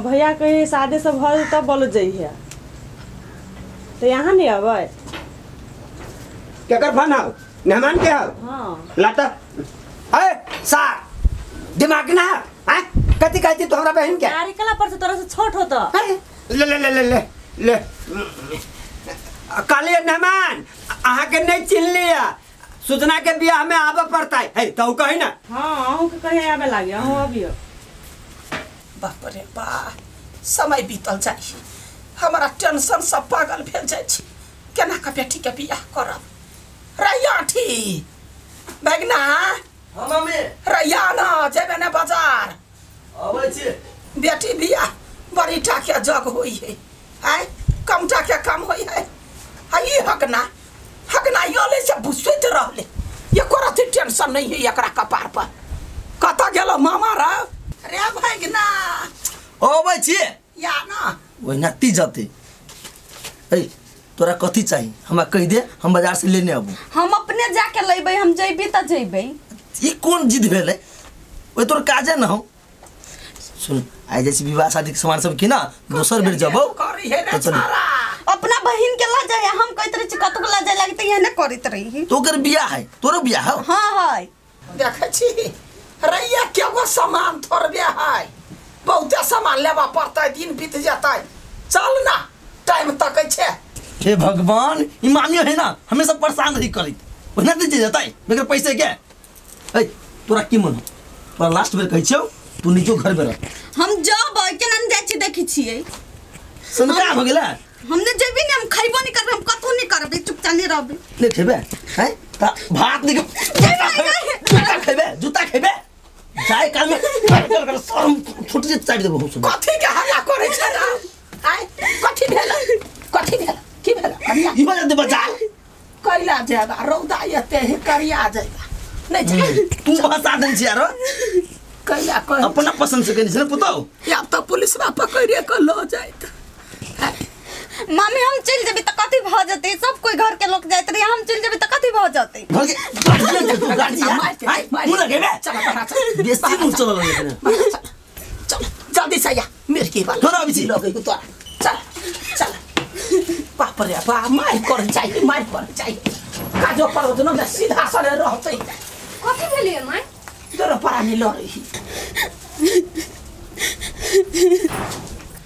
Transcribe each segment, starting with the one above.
भैया के शादी सब भल तब बोल जाइए तो यहाँ नहीं आवे क्या कर फन आओ मेहमान के आओ हाँ लाता अरे सा दिमाग ना है कति कहती तुम्हारा बहन क्या यार कला पर से तरह से छोट होता ले ले ले ले ले ले काले मेहमान आहा के नहीं चिन लिया सूचना के बियाह में आवा पड़ता है तो कही ना हाँ आहू के कहे आवे लागे आहू अबियो बाप रे बा समय बीतल जाई हमारा टेंशन सब पागल भेल जाय छी केना के बेटी के बियाह करब रैयाठी बैगना हां मम्मी रैयाना जेबे ने बाजार आबै छी बेटी बियाह बड़ी टाके जग होई है आय कम टाके कम होई है आई हकना योले से बुझैत रहले ये करत टेंशन नहीं है एकरा कपार पर कता गेलो मामा रा रे बैगना आबै छी या ना ओइ नाती जाते ए तोरा कथी चाहिए हमरा कह दे हम बाजार से लेने आबू हम अपने जाके लेबै हम जइबे त जइबे ई कोन जिद भेले ओइ तोर काजे न हो सुन आइ जैसे विवाह शादी के सामान सब की ना दोसर बेर जबो तो चल अपना बहिन के ला जाए हम कहत रही कतक ला जाए लागते ये न करत रही तो कर बियाह है तोरो बियाह हो हां हाय देखे छी रैया केगो सामान थोड़बे है बहुते सामान लेवा पड़ता है दिन बीत जाता है चल ना टाइम तक छे हे भगवान ई मामियो है ना हमेशा परेशान रही करी ओना दे जाता है मगर पैसे क्या ए तोरा की मन तोरा लास्ट बेर कहै छौ तू नीचो घर में रह हम जब केना न जाय छी देखि छियै सुन का हो गेला हमने जेबी ने हम खइबो नहीं करबे हम कतो नहीं करबे चुपचाप नहीं रहबे ले खेबे हैं ता भात नहीं खेबे जूता खेबे जाय काल में कर शर्म छूट जे चाट देबो हम सुन कथि के हल्ला करे छै ना आय कथि भेल की भेल करिया ई बात दे बजा कैला जाएगा रौदा एते ही करिया जाएगा नहीं तू भाषा दे छी यार कैला कर अपना पसंद से कहनी छै ना पुतो या तो पुलिस में पकड़े के लो जाइत मामी हम चल जेबे त कथि भ जते सब कोई घर के लोग जाइत रही हम चल जेबे त कथि भ जते घर के गाड़ी मुंह लगे बे चल बेसी मुंह चल लगे चल जल्दी से या मेरे की बात थोड़ा अभी लोगे को तो चल बाप रे बा मार कर चाहिए काजो पर तो न सीधा सरे रहते कथि भेलिए माय तोरा पारा नहीं ल रही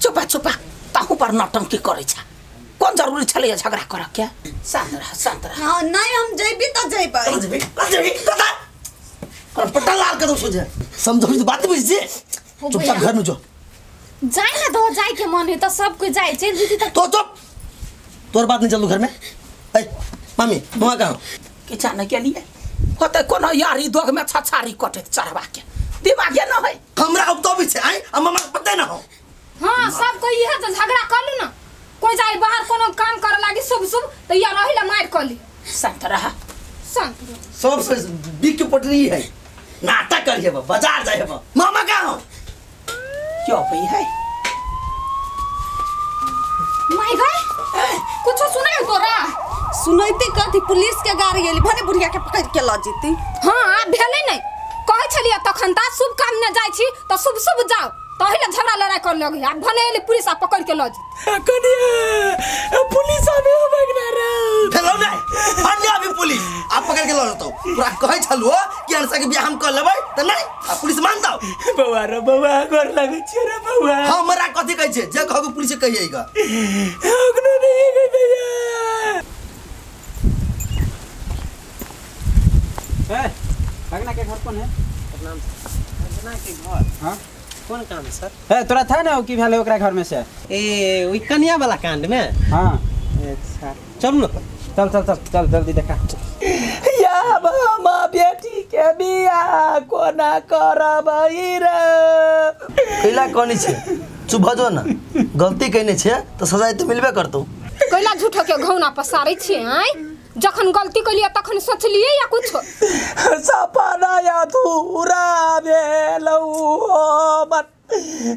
चुपा ताहू पर नौटंकी करे छ कौन जरूरी छले झगड़ा कर क्या शांत रह हां नहीं हम जइबे त जइबे कर पट्टा लाल कर दो सोचे समझो तो बात बुझ जे चुपचाप घर में जो जाए ना दो जाए के मन है तो सब कोई जाए चल दीदी तक तो चुप तोर बात नहीं चलू घर में ए मम्मी वहां कहां के जाने के लिए होते कोनो यारी दोग में छछारी कटे चढ़वा के दिमाग ये न है हमरा अब तो भी छे आई मम्मा पता ना हो हां सब कोई यह तो झगड़ा कर लू ना कोई जाए बाहर कोनो काम करे लागी शुभ तो या रहिला मार कर ली शांत रह सब से बिग के पटरी है नाटक करिए बाजार जाए मामा कहां हो क्यों भई है माय भाई कुछ सुनाई तोरा सुनैते कथि पुलिस के गाड़ी गेली भने बुढ़िया के पकड़ के ल जेती हां भेलै नहीं कहै छलिए तखन ता शुभ काम न जाय छी तो शुभ जाओ तहिले झगड़ा लड़ाई कर लगे आ भने एली पुलिस आ पकड़ के ल जे कनिया पुलिस आबे हो बगना रे हेलो नहीं अन्य अभी पुलिस आप पकड़ के ल जतो पूरा कहै छलु कि अनसा के बियाह हम कर लेबै त नहीं आ पुलिस मान जाओ बौआ रे बौआ कर लागै छी रे बौआ हमरा कथि कहै छै जे कहबो पुलिस कहिएगा अगनो नहीं गइया भगना के घर कौन है प्रणाम भगना के घर हां कौन काम है सर है तोरा था ना कि भेले ओकरा घर में से ए ओई कन्या वाला कांड में हां अच्छा चल न चल जल्दी देखा या मामा बेटी के बियाह कोना करबै रे कैला कोनी छै चुप भजो ना गलती कइने छै तो सजा तो मिलबे करतौ कैला झूठो के घौना पसारै छी हैं जखन गलती कलिए तखन सोचलिए या कुछ सपना अधूरा भेलौ मन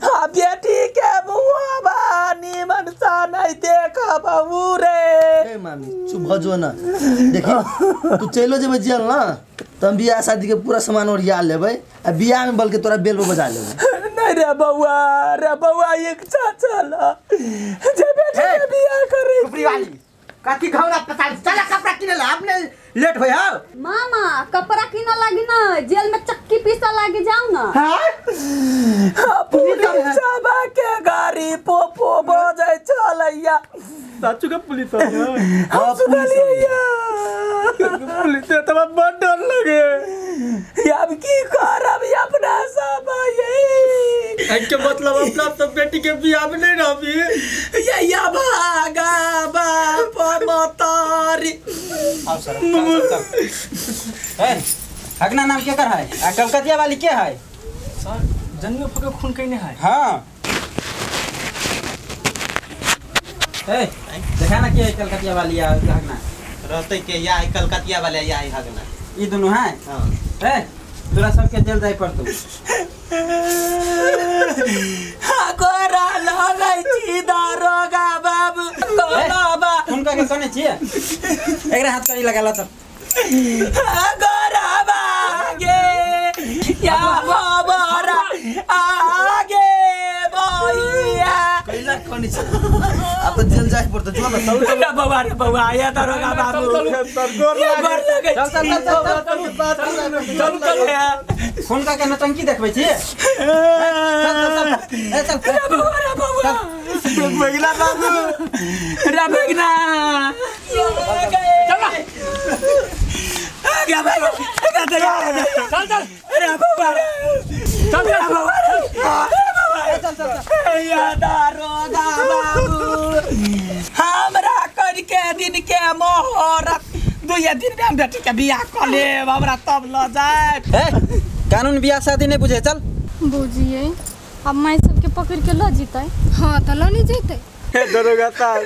आ बेटी के मुहबा निमन सा नहीं देखबौ रे ए मामी चुप भजो ना देखी तू चलो जेबे जेल ना त हम बियाह शादी के पूरा सामान और या लेबै आ बियाह में बल्कि तोरा बेल बजा लेबै रे बउआ इच्छा चला जे बेटा के बियाह करे कुपरी वाली कथी घौरा पता चला कपड़ा किने ला आपने लेट होय हो मामा कपड़ा किना लागी ना जेल में चक्की पीसा लागी जाओ ना पुलिस सबा के गाड़ी पोपो बजे चलैया साचू का पुलिस है हम सुनलिया पुलिस से तो बड़ डर लगे अब की करब अपना सब ये के मतलब अपना तो बेटी के बियाह में नहीं रहबी ये भागा बाप मतारी आओ सर ए अगना नाम क्या कर है आ कलकतिया वाली क्या है सर जन्म फके खून कइने है हां ए देखा ना क्या कलकतिया वाली या हगना रहते के या कलकतिया वाले या हगना ई दोनों है हां ए तोरा सबके जेल जाय पड़तो गोरा लगै छी दारोगा बाबू बाबा उनका के कने छिए एकरा हाथ करी लगा ला तब गोरा बागे या बाबरा आगे भैया कैला कनी छ अब तो जेल जाय पड़तो जो ना चल रे बउआ आया दारोगा बाबू गोर लगै चल फोन का के नटंकी देखबै छी चल बगला बाबू रे बगना चल आगे भाई चल चल अरे बाबा चल बाबा या दारोगा बाबू हमरा करके दिन के मोहरत 2 दिन में हम बेटी के बियाह कर ले हमरा तब ल जाए कानून बियाह शादी नहीं बुझे चल बुझिए अब माई सबके पकड़ के ल जीते हाँ तो ल नहीं जीते दरोगा साहब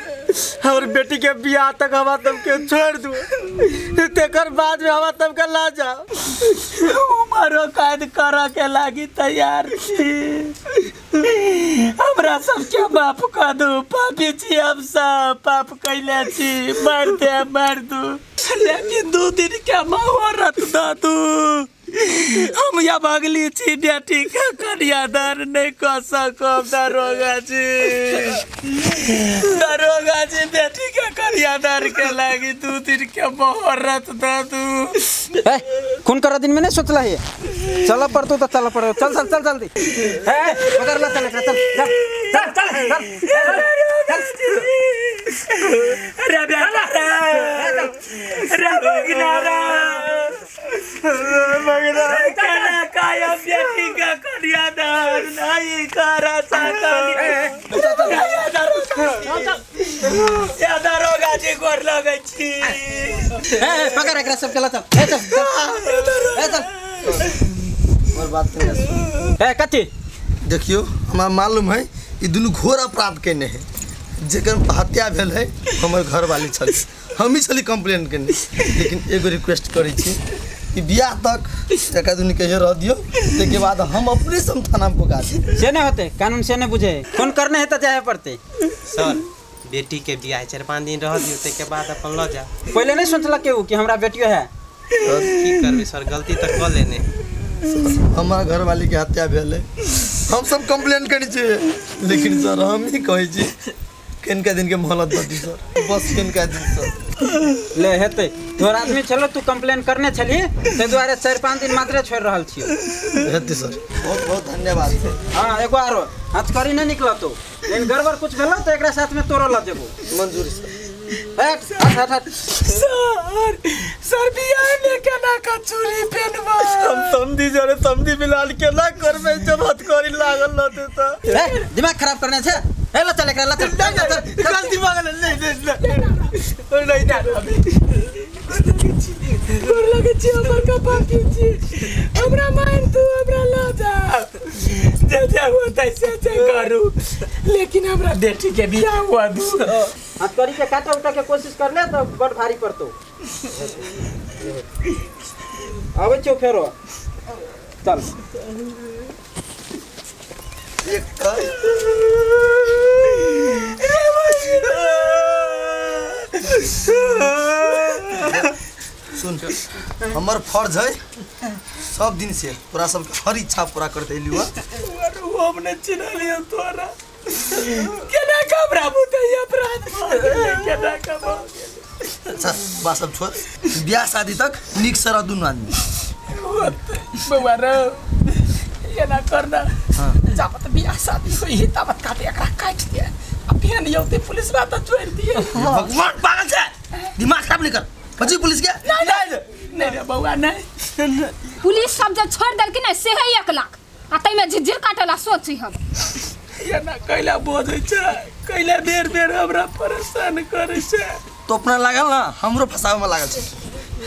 हमर बेटी के बियाह तक हवा तुमके छोड़ दू तेकर बाद में हवा तुमके ला जाओ उमरो कैद कर के लागी तैयार छी हमरा सबके माफ कर दू पापी छी हम सब पाप कैले छी मार दू लेकिन 2 दिन के मोहरत द दू हम या भागली छी बेटी के कन्यादान नहीं कर सकब दारोगा जी बेटी के कन्यादान के लागी 2 दिन के मोहरत द दू खून कर दिन में नहीं सोचला है चल पड़तो तो चल पड़ो चल चल चल जल्दी पकड़ ला चल चल चल चल रे बगना कहना काया बेटी का कन्यादान नहीं कर सकता दारोगा जी गोर लगै छी पकड़ एकरा सब चला चल चल और बात कर कथी देखियो हमरा मालूम है ई दुनु घोर अपराध केने है जेकर हत्या भेल है हमर घर वाली छल हम ही छली कंप्लेन केने लेकिन एगो रिक्वेस्ट करै छी कि बियाह तक एका दुनी के रह दियो के बाद हम अपने सम थाना पुगा दी से नहीं होते कानून से नहीं बुझे फोन करने है तो जाए पड़ते सर बेटी के बियाह 4-5 दिन रह दियो ते के बाद अपन ल जा पहले नहीं सोचला केहू कि हमरा बेटियो है की करबे सर गलती तक कर लेने हमारा घर वाली के हत्या भेल है हम सब कंप्लेन करी छी लेकिन सर हम ही कहै छी किनका दिन के मोहलत द दी सर बस किनका दिन सर ले हेते तोर आदमी चलो तू कंप्लेन करने छली ते द्वारे 4-5 दिन मात्र छोड़ रहल छियो हेते सर बहुत बहुत धन्यवाद सर हां एगो आरो हाथ करी नहीं निकला तो इन गड़बड़ कुछ भेलो तो एकरा साथ में तोरो ल देबो मंजूरी सर हट सर बियाह में केना का चूड़ी पहनबा हम समझी मिलाल के ना करबे जब हथ करी लागल रहते त दिमाग खराब करने छे ए ला चल एकरा ला चल गलती मांगल नहीं गोर लगे छी हमर का पापी छी हमरा मान तू हमरा ला जा जे होतै से करू लेकिन हमरा बेटी के बियाह हुआ दू हाथ करी के काटा उठा के कोशिश कर ले तो बड़ भारी पड़तो आवे छो फेरो चल एक सुन हमर फर्ज है सब दिन से तोरा सब हर इच्छा पूरा करते लियो हमने चिन्ह लिया तोरा केना घबरा बुते अपराध केना कबो अच्छा बात सब छोड़ ब्याह शादी तक निक से रह दुनु आदमी बउआ रे ये ना करना हां जब तक बियाह शादी हुई तब काटे एकरा काट दिया अब फिर यौते पुलिस बात छोड़ दिए भगवान पागल छे दिमाग खराब नहीं कर बची पुलिस के नहीं रे बउआ नहीं पुलिस सब जब छोड़ देल कि नहीं से है 1 लाख आ तई में झिझिर काटेला सोची हम ये ना कैला बोझै छ कैला बेर बेर हमरा परेशान करे छ तो अपना लागल ना हमरो फसावे में लागल छे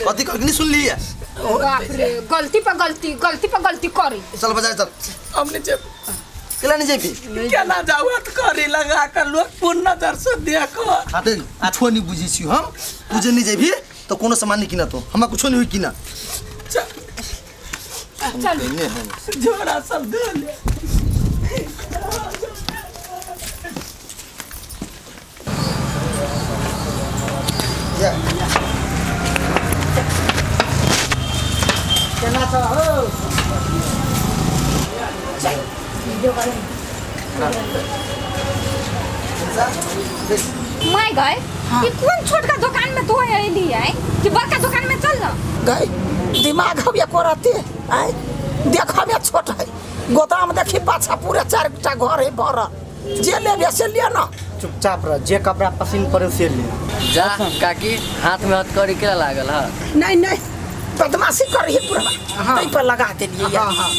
कथि कहनी सुन लिया बाप रे गलती पे गलती करी चल बजाए चल हमने जब केला नहीं जेबी क्या ना जावत करी लगा कर लोग पूर्ण नजर से देखो हाते आछो नहीं बुझी छी हम तुझे नहीं जेबी तो कोनो सामान नहीं किना तो हमरा कुछो नहीं हुई किना चल जोरा सब दे ले या केना छ हो वीडियो करें मैं गए ये कौन छोटका दुकान में तो आइली है कि बड़का दुकान में चल ना गए दिमाग हम या करते आए देख हम छोट है गोदाम देखी पाछा पूरे 4टा घर है भरल जे ले से ले ना चुपचाप रह जे कपड़ा पसंद पड़े से ले जा काकी हाथ में हथकड़ी के लागल है नहीं बदमाशी कर ही पूरा तई पर लगा देलिए हां